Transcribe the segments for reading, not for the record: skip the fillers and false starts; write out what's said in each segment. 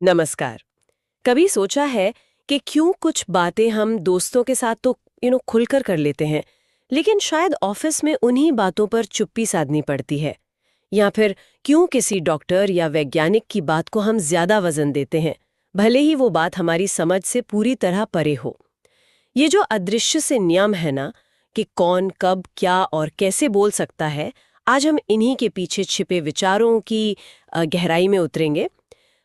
नमस्कार। कभी सोचा है कि क्यों कुछ बातें हम दोस्तों के साथ तो खुलकर कर लेते हैं, लेकिन शायद ऑफिस में उन्हीं बातों पर चुप्पी साधनी पड़ती है। या फिर क्यों किसी डॉक्टर या वैज्ञानिक की बात को हम ज्यादा वजन देते हैं, भले ही वो बात हमारी समझ से पूरी तरह परे हो। ये जो अदृश्य से नियम है ना, कि कौन कब क्या और कैसे बोल सकता है, आज हम इन्हीं के पीछे छिपे विचारों की गहराई में उतरेंगे।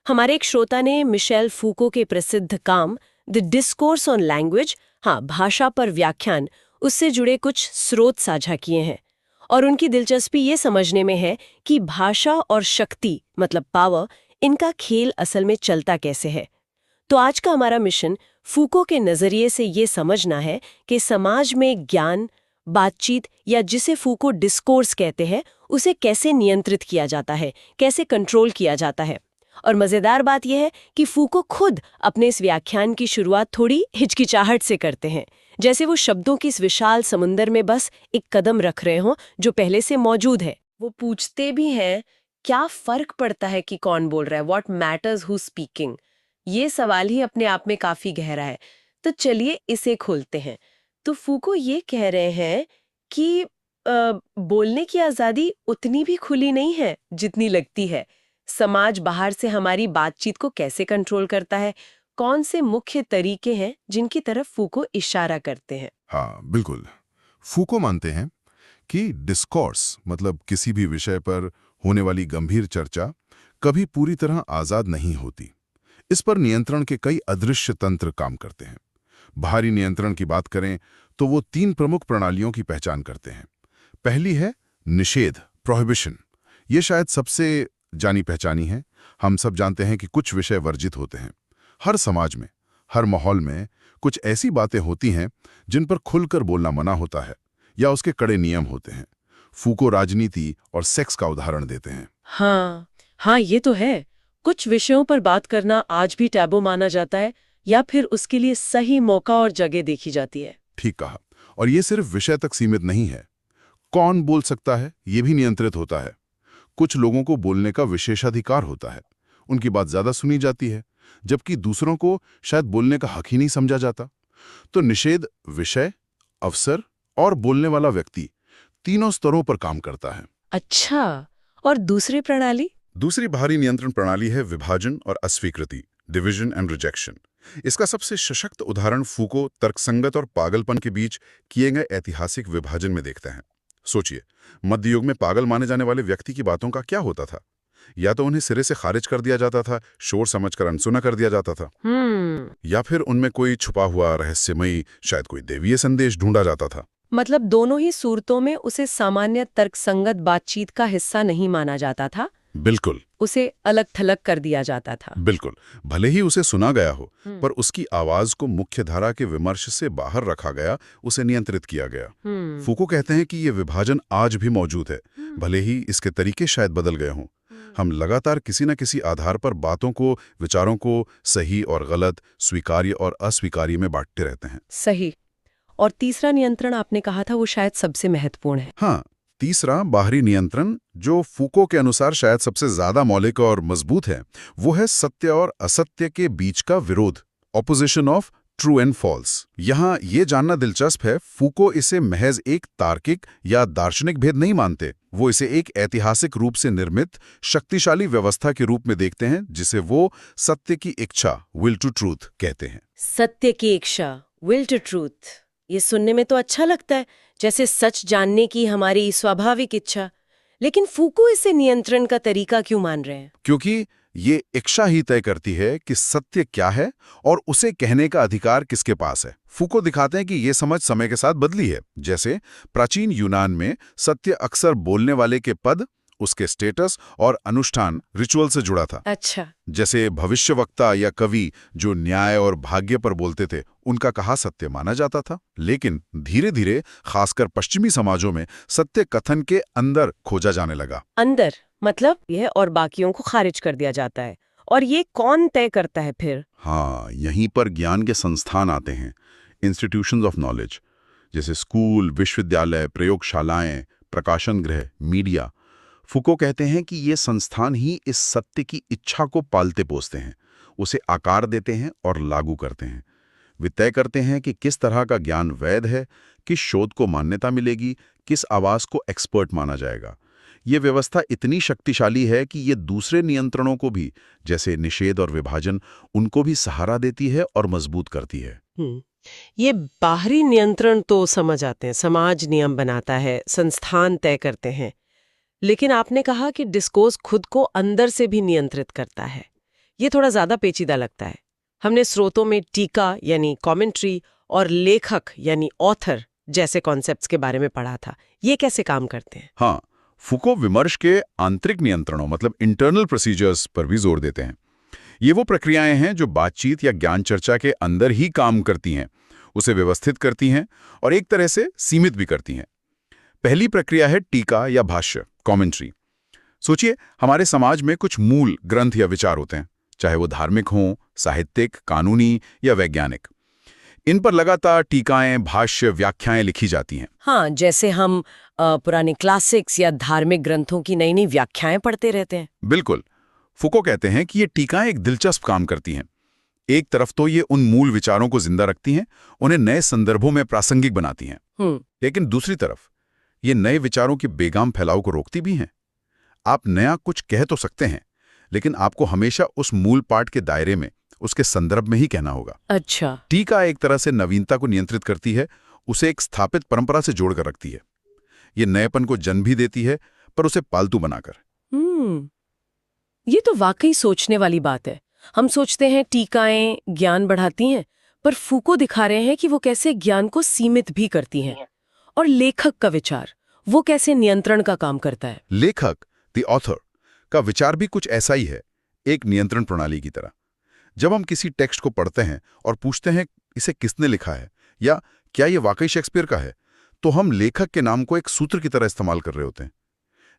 हमारे एक श्रोता ने मिशेल फूको के प्रसिद्ध काम द डिस्कोर्स ऑन लैंग्वेज, हाँ भाषा पर व्याख्यान, उससे जुड़े कुछ स्रोत साझा किए हैं। और उनकी दिलचस्पी ये समझने में है कि भाषा और शक्ति मतलब पावर, इनका खेल असल में चलता कैसे है। तो आज का हमारा मिशन फूको के नजरिए से ये समझना है कि समाज में ज्ञान, बातचीत या जिसे फूको डिस्कोर्स कहते हैं, उसे कैसे नियंत्रित किया जाता है, कैसे कंट्रोल किया जाता है। और मजेदार बात यह है कि फूको खुद अपने इस व्याख्यान की शुरुआत थोड़ी हिचकिचाहट से करते हैं, जैसे वो शब्दों की इस विशाल समुंदर में बस एक कदम रख रहे हों जो पहले से मौजूद है। वो पूछते भी हैं, क्या फर्क पड़ता है कि कौन बोल रहा है, व्हाट मैटर्स हु स्पीकिंग। ये सवाल ही अपने आप में काफी गहरा है। तो चलिए इसे खोलते हैं। तो फूको ये कह रहे हैं कि बोलने की आजादी उतनी भी खुली नहीं है जितनी लगती है। समाज बाहर से हमारी बातचीत को कैसे कंट्रोल करता है, कौन से मुख्य तरीके हैं जिनकी तरफ फूको इशारा करते हैं। हाँ, बिल्कुल। फूको मानते हैं कि डिस्कोर्स मतलब किसी भी विषय पर होने वाली गंभीर चर्चा कभी पूरी तरह आजाद नहीं होती। इस पर नियंत्रण के कई अदृश्य तंत्र काम करते हैं। बाहरी नियंत्रण की बात करें तो वो 3 प्रमुख प्रणालियों की पहचान करते हैं। पहली है निषेध, प्रोहिबिशन। ये शायद सबसे जानी पहचानी है। हम सब जानते हैं कि कुछ विषय वर्जित होते हैं। हर समाज में, हर माहौल में कुछ ऐसी बातें होती हैं जिन पर खुलकर बोलना मना होता है या उसके कड़े नियम होते हैं। फूको राजनीति और सेक्स का उदाहरण देते हैं। हाँ हाँ, ये तो है। कुछ विषयों पर बात करना आज भी टैबू माना जाता है, या फिर उसके लिए सही मौका और जगह देखी जाती है। ठीक कहा। और ये सिर्फ विषय तक सीमित नहीं है। कौन बोल सकता है, ये भी नियंत्रित होता है। कुछ लोगों को बोलने का विशेषाधिकार होता है, उनकी बात ज्यादा सुनी जाती है, जबकि दूसरों को शायद बोलने का हक ही नहीं समझा जाता। तो निषेध विषय, अवसर और बोलने वाला व्यक्ति, तीनों स्तरों पर काम करता है। अच्छा, और दूसरी प्रणाली? दूसरी बाहरी नियंत्रण प्रणाली है विभाजन और अस्वीकृति, डिविजन एंड रिजेक्शन। इसका सबसे सशक्त उदाहरण फूको तर्कसंगत और पागलपन के बीच किए गए ऐतिहासिक विभाजन में देखते हैं। सोचिए, मध्य युग में पागल माने जाने वाले व्यक्ति की बातों का क्या होता था? या तो उन्हें सिरे से खारिज कर दिया जाता था, शोर समझकर अनसुना कर दिया जाता था, या फिर उनमें कोई छुपा हुआ रहस्यमयी, शायद कोई देवीय संदेश ढूंढा जाता था। मतलब दोनों ही सूरतों में उसे सामान्य तर्कसंगत बातचीत का हिस्सा नहीं माना जाता था। बिल्कुल। उसे अलग थलग कर दिया जाता था। बिल्कुल। भले ही उसे सुना गया हो, पर उसकी आवाज को मुख्यधारा के विमर्श से बाहर रखा गया, उसे नियंत्रित किया गया। फूको कहते हैं कि ये विभाजन आज भी मौजूद है, भले ही इसके तरीके शायद बदल गए हों। हम लगातार किसी न किसी आधार पर बातों को, विचारों को सही और गलत, स्वीकार्य और अस्वीकार्य में बांटते रहते हैं। सही। और तीसरा नियंत्रण आपने कहा था, वो शायद सबसे महत्वपूर्ण है। हाँ, तीसरा बाहरी नियंत्रण, जो फूको के अनुसार शायद सबसे ज्यादा मौलिक और मजबूत है, वो है सत्य और असत्य के बीच का विरोध, opposition of true and false. यहाँ ये जानना दिलचस्प है, फूको इसे महज एक तार्किक या दार्शनिक भेद नहीं मानते। वो इसे एक ऐतिहासिक रूप से निर्मित शक्तिशाली व्यवस्था के रूप में देखते हैं, जिसे वो सत्य की इच्छा, विल टू ट्रूथ कहते हैं। सत्य की इच्छा, विल टू ट्रूथ। ये सुनने में तो अच्छा लगता है, जैसे सच जानने की हमारी स्वाभाविक इच्छा। लेकिन फूको इसे नियंत्रण का तरीका क्यों मान रहे हैं? क्योंकि ये इच्छा ही तय करती है कि सत्य क्या है और उसे कहने का अधिकार किसके पास है। फूको दिखाते हैं कि ये समझ समय के साथ बदली है। जैसे प्राचीन यूनान में सत्य अक्सर बोलने वाले के पद, उसके स्टेटस और अनुष्ठान, रिचुअल से जुड़ा था। अच्छा। जैसे भविष्यवक्ता या कवि जो न्याय और भाग्य पर बोलते थे, उनका कहा सत्य माना जाता था। लेकिन धीरे धीरे, खासकर पश्चिमी समाजों में, सत्य कथन के अंदर खोजा जाने लगा। अंदर मतलब यह, और बाकियों को खारिज कर दिया जाता है। और ये कौन तय करता है फिर? हाँ, यहीं पर ज्ञान के संस्थान आते हैं, इंस्टीट्यूशंस ऑफ नॉलेज, जैसे स्कूल, विश्वविद्यालय, प्रयोगशालाएं, प्रकाशन गृह, मीडिया। फूको कहते हैं कि ये संस्थान ही इस सत्य की इच्छा को पालते पोसते हैं। उसे आकार देते हैं और लागू करते हैं। वे तय करते हैं कि किस तरह का ज्ञान वैध है, किस शोध को मान्यता मिलेगी, किस आवाज को एक्सपर्ट माना जाएगा। ये व्यवस्था इतनी शक्तिशाली है कि ये दूसरे नियंत्रणों को भी, जैसे निषेध और विभाजन, उनको भी सहारा देती है और मजबूत करती है। ये बाहरी नियंत्रण तो समझ आते हैं, समाज नियम बनाता है, संस्थान तय करते हैं। लेकिन आपने कहा कि डिस्कोर्स खुद को अंदर से भी नियंत्रित करता है। ये थोड़ा ज्यादा पेचीदा लगता है। हमने स्रोतों में टीका यानी कमेंट्री और लेखक यानी ऑथर जैसे कॉन्सेप्ट्स के बारे में पढ़ा था। ये कैसे काम करते हैं? हाँ, फुको विमर्श के आंतरिक नियंत्रणों मतलब इंटरनल प्रोसीजर्स पर भी जोर देते हैं। ये वो प्रक्रियाएं हैं जो बातचीत या ज्ञान चर्चा के अंदर ही काम करती हैं, उसे व्यवस्थित करती हैं और एक तरह से सीमित भी करती हैं। पहली प्रक्रिया है टीका या भाष्य, कमेंट्री। सोचिए, हमारे समाज में कुछ मूल ग्रंथ या विचार होते हैं, चाहे वो धार्मिक हों, साहित्यिक, कानूनी या वैज्ञानिक। इन पर लगातार टीकाएं, भाष्य, व्याख्याएं लिखी जाती हैं। हाँ, जैसे हम पुराने क्लासिक्स या धार्मिक ग्रंथों की नई नई व्याख्याएं पढ़ते रहते हैं। बिल्कुल। फुको कहते हैं कि ये टीकाएं एक दिलचस्प काम करती हैं। एक तरफ तो ये उन मूल विचारों को जिंदा रखती हैं, उन्हें नए संदर्भों में प्रासंगिक बनाती हैं। लेकिन दूसरी तरफ ये नए विचारों के बेगाम फैलाव को रोकती भी हैं। आप नया कुछ कह तो सकते हैं, लेकिन आपको हमेशा उस मूल पाठ के दायरे में, उसके संदर्भ में ही कहना होगा। अच्छा। टीका एक तरह से नवीनता को नियंत्रित करती है, उसे एक स्थापित परंपरा से जोड़कर रखती है। ये नएपन को जन्म भी देती है, पर उसे पालतू बनाकर। ये तो वाकई सोचने वाली बात है। हम सोचते हैं टीकाएं ज्ञान बढ़ाती हैं, पर फूको दिखा रहे हैं कि वो कैसे ज्ञान को सीमित भी करती हैं। और लेखक का विचार, वो कैसे नियंत्रण का काम करता है? लेखक, द ऑथर, का विचार भी कुछ ऐसा ही है, एक नियंत्रण प्रणाली की तरह। जब हम किसी टेक्स्ट को पढ़ते हैं और पूछते हैं इसे किसने लिखा है या क्या ये वाकई शेक्सपियर का है, तो हम लेखक के नाम को एक सूत्र की तरह इस्तेमाल कर रहे होते हैं।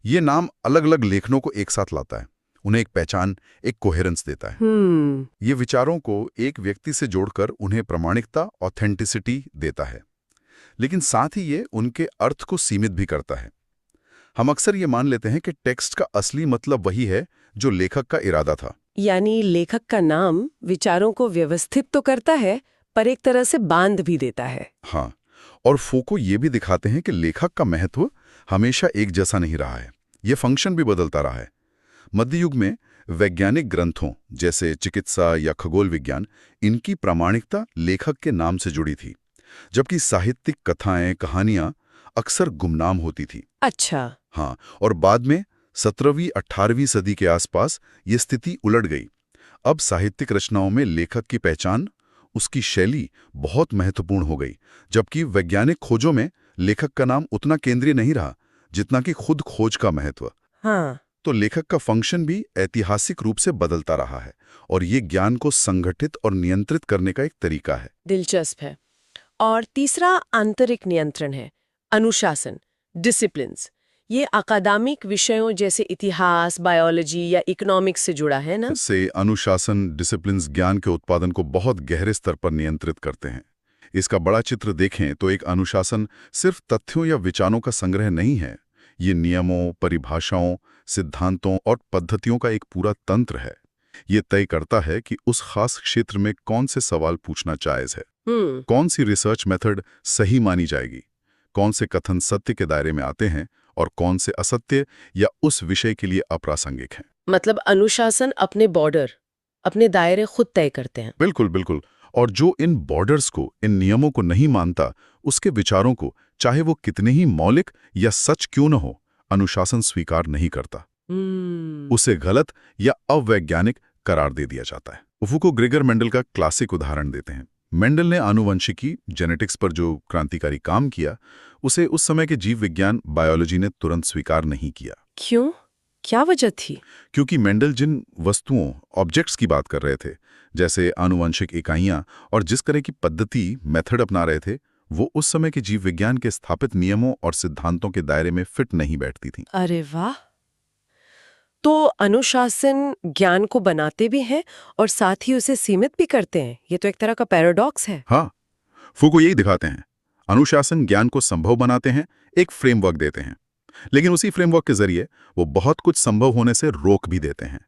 ये नाम अलग अलग लेखनों को एक साथ लाता है, उन्हें एक पहचान, एक कोहेरेंस देता है। ये विचारों को एक व्यक्ति से जोड़कर उन्हें प्रामाणिकता, ऑथेंटिसिटी देता है, लेकिन साथ ही ये उनके अर्थ को सीमित भी करता है। हम अक्सर ये मान लेते हैं कि टेक्स्ट का असली मतलब वही है जो लेखक का इरादा था। यानी लेखक का नाम विचारों को व्यवस्थित तो करता है, पर एक तरह से बांध भी देता है। हाँ, और फूको ये भी दिखाते हैं कि लेखक का महत्व हमेशा एक जैसा नहीं रहा है, ये फंक्शन भी बदलता रहा है। मध्य युग में वैज्ञानिक ग्रंथों जैसे चिकित्सा या खगोल विज्ञान, इनकी प्रामाणिकता लेखक के नाम से जुड़ी थी, जबकि साहित्यिक कथाएं, कहानियां अक्सर गुमनाम होती थी। अच्छा। हाँ, और बाद में 17वीं 18वीं सदी के आसपास ये स्थिति उलट गई। अब साहित्यिक रचनाओं में लेखक की पहचान, उसकी शैली बहुत महत्वपूर्ण हो गई, जबकि वैज्ञानिक खोजों में लेखक का नाम उतना केंद्रीय नहीं रहा जितना कि खुद खोज का महत्व। हाँ। तो लेखक का फंक्शन भी ऐतिहासिक रूप से बदलता रहा है, और ये ज्ञान को संगठित और नियंत्रित करने का एक तरीका है। दिलचस्प है। और तीसरा आंतरिक नियंत्रण है, अनुशासन, डिसिप्लिन्स। ये अकादमिक विषयों जैसे इतिहास, बायोलॉजी या इकोनॉमिक्स से जुड़ा है ना? इससे अनुशासन, डिसिप्लिन्स ज्ञान के उत्पादन को बहुत गहरे स्तर पर नियंत्रित करते हैं। इसका बड़ा चित्र देखें तो एक अनुशासन सिर्फ तथ्यों या विचारों का संग्रह नहीं है, ये नियमों, परिभाषाओं, सिद्धांतों और पद्धतियों का एक पूरा तंत्र है। ये तय करता है कि उस खास क्षेत्र में कौन से सवाल पूछना जायज है, कौन सी रिसर्च मेथड सही मानी जाएगी, कौन से कथन सत्य के दायरे में आते हैं और कौन से असत्य या उस विषय के लिए अप्रासंगिक हैं। मतलब अनुशासन अपने बॉर्डर, अपने दायरे खुद तय करते हैं। बिल्कुल बिल्कुल। और जो इन बॉर्डर्स को, इन नियमों को नहीं मानता, उसके विचारों को, चाहे वो कितने ही मौलिक या सच क्यों न हो, अनुशासन स्वीकार नहीं करता। उसे गलत या अवैज्ञानिक करार दे दिया जाता है। फूको ग्रेगर मेंडल का क्लासिक उदाहरण देते हैं। मेंडल ने आनुवंशिकी, जेनेटिक्स पर जो क्रांतिकारी काम किया, उसे उस समय के जीव विज्ञान, बायोलॉजी ने तुरंत स्वीकार नहीं किया। क्यों? क्या वजह थी? क्योंकि मेंडल जिन वस्तुओं, ऑब्जेक्ट्स की बात कर रहे थे, जैसे आनुवंशिक इकाइयां, और जिस तरह की पद्धति, मेथड अपना रहे थे, वो उस समय के जीव विज्ञान के स्थापित नियमों और सिद्धांतों के दायरे में फिट नहीं बैठती थी। अरे वाह! तो अनुशासन ज्ञान को बनाते भी हैं और साथ ही उसे सीमित भी करते हैं। ये तो एक तरह का पैराडॉक्स है। हाँ, फूको यही दिखाते हैं। अनुशासन ज्ञान को संभव बनाते हैं, एक फ्रेमवर्क देते हैं, लेकिन उसी फ्रेमवर्क के जरिए वो बहुत कुछ संभव होने से रोक भी देते हैं।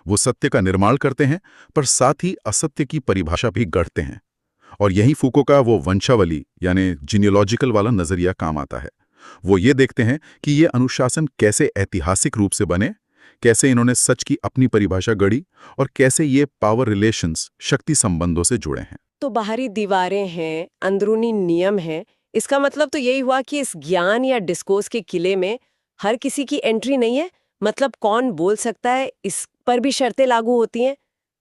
वो सत्य का निर्माण करते हैं, पर साथ ही असत्य की परिभाषा भी गढ़ते हैं। और यही फूको का वो वंशावली यानी जीनियोलॉजिकल वाला नजरिया काम आता है। वो ये देखते हैं कि ये अनुशासन कैसे ऐतिहासिक रूप से बने, कैसे इन्होंने सच की अपनी परिभाषा गढ़ी और कैसे ये पावर रिलेशंस, शक्ति संबंधों से जुड़े हैं। तो बाहरी दीवारें हैं, अंदरूनी नियम हैं। इसका मतलब तो यही हुआ कि इस ज्ञान या डिस्कोर्स के किले में हर किसी की एंट्री नहीं है। मतलब कौन बोल सकता है, इस पर भी शर्तें लागू होती हैं।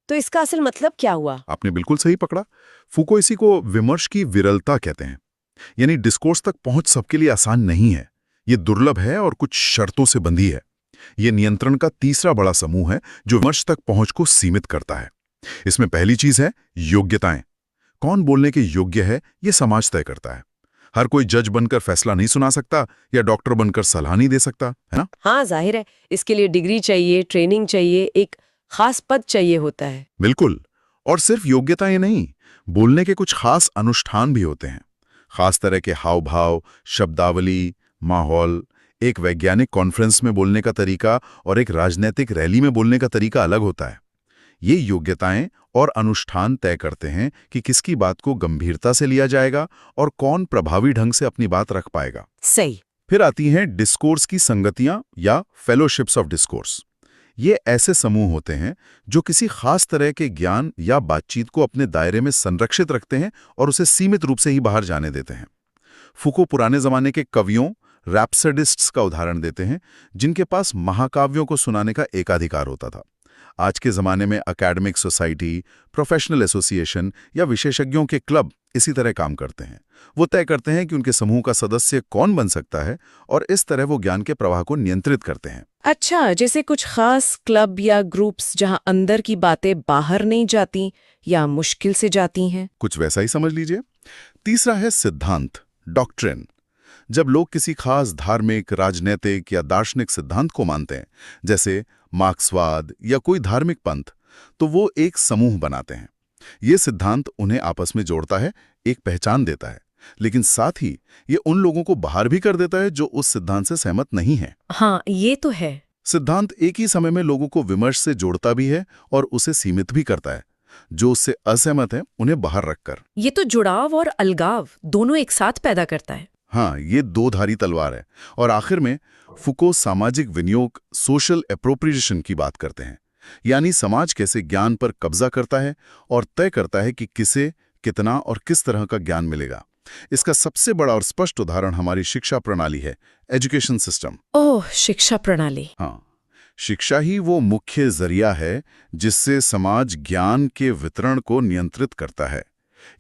तो इसका असल मतलब क्या हुआ? आपने बिल्कुल सही पकड़ा। फूको इसी को विमर्श की विरलता कहते हैं। यानी डिस्कोर्स तक पहुंच सबके लिए आसान नहीं है, ये दुर्लभ है और कुछ शर्तों से बंधी है। ये नियंत्रण का तीसरा बड़ा समूह है जो विमर्श तक पहुंच को सीमित करता है। इसमें पहली चीज है योग्यताएं। कौन बोलने के योग्य है, ये समाज तय करता है। हर कोई जज बनकर फैसला नहीं सुना सकता या डॉक्टर बनकर सलाह नहीं दे सकता, है ना? हाँ, जाहिर है, इसके लिए डिग्री चाहिए, ट्रेनिंग चाहिए, एक खास पद चाहिए होता है। बिल्कुल। और सिर्फ योग्यताएं नहीं, बोलने के कुछ खास अनुष्ठान भी होते हैं। खास तरह के हाव भाव, शब्दावली, माहौल। एक वैज्ञानिक कॉन्फ्रेंस में बोलने का तरीका और एक राजनीतिक रैली में बोलने का तरीका अलग होता है। ये योग्यताएं और अनुष्ठान तय करते हैं कि किसकी बात को गंभीरता से लिया जाएगा और कौन प्रभावी ढंग से अपनी बात रख पाएगा। सही। फिर आती हैं डिस्कोर्स की संगतियां या फेलोशिप्स ऑफ डिस्कोर्स। ये ऐसे समूह होते हैं जो किसी खास तरह के ज्ञान या बातचीत को अपने दायरे में संरक्षित रखते हैं और उसे सीमित रूप से ही बाहर जाने देते हैं। फूको पुराने जमाने के कवियों, रैप्सोडिस्ट्स का उदाहरण देते हैं, जिनके पास महाकाव्यों को सुनाने का एकाधिकार होता था। आज के जमाने में एकेडमिक सोसाइटी, प्रोफेशनल एसोसिएशन या विशेषज्ञों के क्लब इसी तरह काम करते हैं। वो तय करते हैं कि उनके समूह का सदस्य कौन बन सकता है और इस तरह वो ज्ञान के प्रवाह को नियंत्रित करते हैं। अच्छा, जैसे कुछ खास क्लब या ग्रुप्स जहां अंदर की बातें बाहर नहीं जाती या मुश्किल से जाती हैं। कुछ वैसा ही समझ लीजिए। तीसरा है सिद्धांत, डॉक्ट्रिन। जब लोग किसी खास धार्मिक, राजनीतिक या दार्शनिक सिद्धांत को मानते हैं, जैसे मार्क्सवाद या कोई धार्मिक पंथ, तो वो एक समूह बनाते हैं। ये सिद्धांत उन्हें आपस में जोड़ता है, एक पहचान देता है, लेकिन साथ ही ये उन लोगों को बाहर भी कर देता है जो उस सिद्धांत से सहमत नहीं है। हाँ, ये तो है। सिद्धांत एक ही समय में लोगों को विमर्श से जोड़ता भी है और उसे सीमित भी करता है। जो उससे असहमत है उन्हें बाहर रखकर। ये तो जुड़ाव और अलगाव दोनों एक साथ पैदा करता है। हाँ, ये दो धारी तलवार है। और आखिर में फुको सामाजिक विनियोग, सोशल एप्रोप्रिएशन की बात करते हैं। यानी समाज कैसे ज्ञान पर कब्जा करता है और तय करता है कि किसे, कितना और किस तरह का ज्ञान मिलेगा। इसका सबसे बड़ा और स्पष्ट उदाहरण हमारी शिक्षा प्रणाली है, एजुकेशन सिस्टम। ओह, शिक्षा प्रणाली। हाँ, शिक्षा ही वो मुख्य जरिया है जिससे समाज ज्ञान के वितरण को नियंत्रित करता है।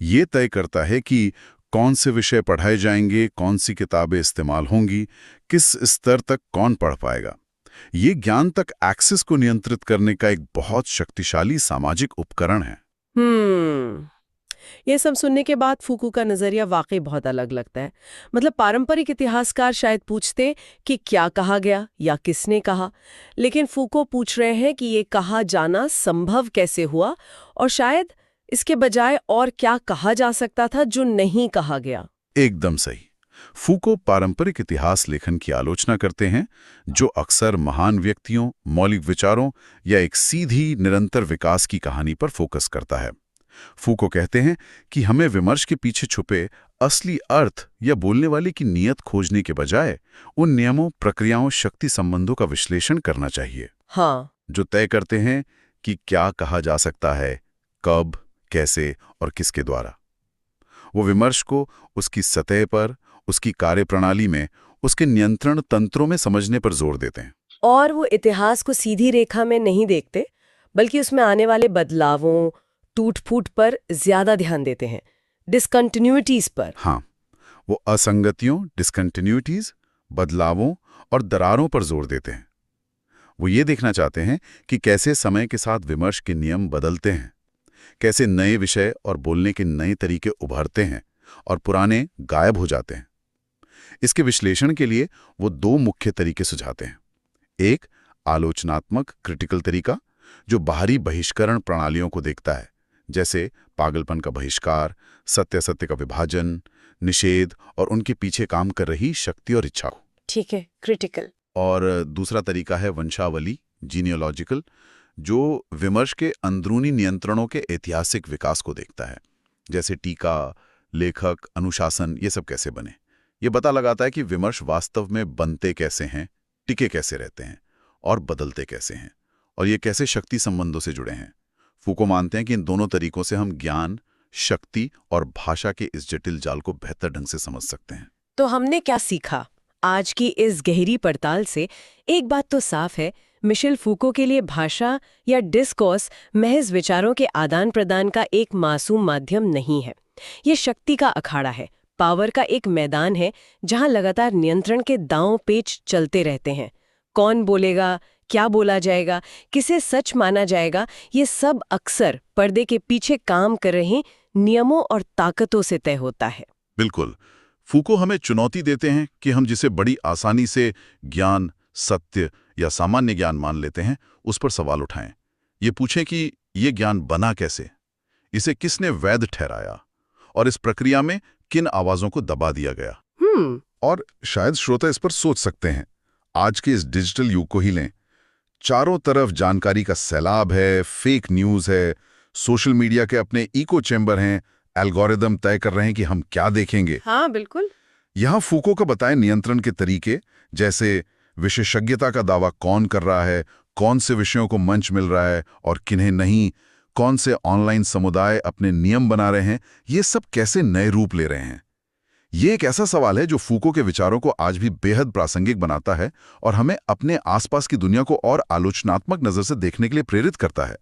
ये तय करता है कि कौन से विषय पढ़ाए जाएंगे, कौन सी किताबें इस्तेमाल होंगी, किस स्तर तक कौन पढ़ पाएगा। ये ज्ञान तक एक्सेस को नियंत्रित करने का एक बहुत शक्तिशाली सामाजिक उपकरण है। ये सब सुनने के बाद फूको का नजरिया वाकई बहुत अलग लगता है। मतलब पारंपरिक इतिहासकार शायद पूछते कि क्या कहा गया या किसने कहा, लेकिन फूको पूछ रहे हैं कि ये कहा जाना संभव कैसे हुआ और शायद इसके बजाय और क्या कहा जा सकता था जो नहीं कहा गया। एकदम सही। फूको पारंपरिक इतिहास लेखन की आलोचना करते हैं, जो अक्सर महान व्यक्तियों, मौलिक विचारों या एक सीधी निरंतर विकास की कहानी पर फोकस करता है। फूको कहते हैं कि हमें विमर्श के पीछे छुपे असली अर्थ या बोलने वाले की नीयत खोजने के बजाय उन नियमों, प्रक्रियाओं, शक्ति संबंधों का विश्लेषण करना चाहिए। हाँ, जो तय करते हैं कि क्या कहा जा सकता है, कब, कैसे और किसके द्वारा। वो विमर्श को उसकी सतह पर, उसकी कार्यप्रणाली में, उसके नियंत्रण तंत्रों में समझने पर जोर देते हैं। और वो इतिहास को सीधी रेखा में नहीं देखते, बल्कि उसमें आने वाले बदलावों, टूट-फूट पर ज्यादा ध्यान देते हैं, डिसकंटिन्यूइटीज पर। हाँ, वो असंगतियों, डिसकंटिन्यूइटीज, बदलावों और दरारों पर जोर देते हैं। वो ये देखना चाहते हैं कि कैसे समय के साथ विमर्श के नियम बदलते हैं, कैसे नए विषय और बोलने के नए तरीके उभरते हैं और पुराने गायब हो जाते हैं। इसके विश्लेषण के लिए वो दो मुख्य तरीके सुझाते हैं। एक, आलोचनात्मक क्रिटिकल तरीका, जो बाहरी बहिष्करण प्रणालियों को देखता है, जैसे पागलपन का बहिष्कार, सत्य का विभाजन, निषेध और उनके पीछे काम कर रही शक्ति और इच्छा को। ठीक है, क्रिटिकल। और दूसरा तरीका है वंशावली, जीनियोलॉजिकल, जो विमर्श के अंदरूनी नियंत्रणों के ऐतिहासिक विकास को देखता है, जैसे टीका, लेखक, अनुशासन, ये सब कैसे बने। ये पता लगाता है कि विमर्श वास्तव में बनते कैसे हैं, टिके कैसे रहते हैं और बदलते कैसे हैं, और ये कैसे शक्ति संबंधों से जुड़े हैं। फूको मानते हैं कि इन दोनों तरीकों से हम ज्ञान, शक्ति और भाषा के इस जटिल जाल को बेहतर ढंग से समझ सकते हैं। तो हमने क्या सीखा आज की इस गहरी पड़ताल से? एक बात तो साफ है, मिशेल फूको के लिए भाषा या डिस्कोर्स महज विचारों के आदान प्रदान का एक मासूम माध्यम नहीं है। ये शक्ति का अखाड़ा है, पावर का एक मैदान है जहां लगातार नियंत्रण के दांव पेच चलते रहते हैं। कौन बोलेगा, क्या बोला जाएगा, किसे सच माना जाएगा, ये सब अक्सर पर्दे के पीछे काम कर रहे नियमों और ताकतों से तय होता है। बिल्कुल। फूको हमें चुनौती देते हैं कि हम जिसे बड़ी आसानी से ज्ञान, सत्य या सामान्य ज्ञान मान लेते हैं, उस पर सवाल उठाएं। ये पूछें कि ये ज्ञान बना कैसे, इसे किसने वैध ठहराया, और इस प्रक्रिया में किन आवाजों को दबा दिया गया। और शायद श्रोता इस पर सोच सकते हैं, आज के इस डिजिटल युग को ही लें। चारों तरफ जानकारी का सैलाब है, फेक न्यूज़ है, सोशल मीडिया के अपने इको चैम्बर हैं, एल्गोरिदम तय कर रहे हैं कि हम क्या देखेंगे। हाँ, बिल्कुल। यहाँ फूको का बताए नियंत्रण के तरीके, जैसे विशेषज्ञता का दावा कौन कर रहा है, कौन से विषयों को मंच मिल रहा है और किन्हें नहीं, कौन से ऑनलाइन समुदाय अपने नियम बना रहे हैं, ये सब कैसे नए रूप ले रहे हैं। ये एक ऐसा सवाल है जो फूको के विचारों को आज भी बेहद प्रासंगिक बनाता है और हमें अपने आसपास की दुनिया को और आलोचनात्मक नजर से देखने के लिए प्रेरित करता है।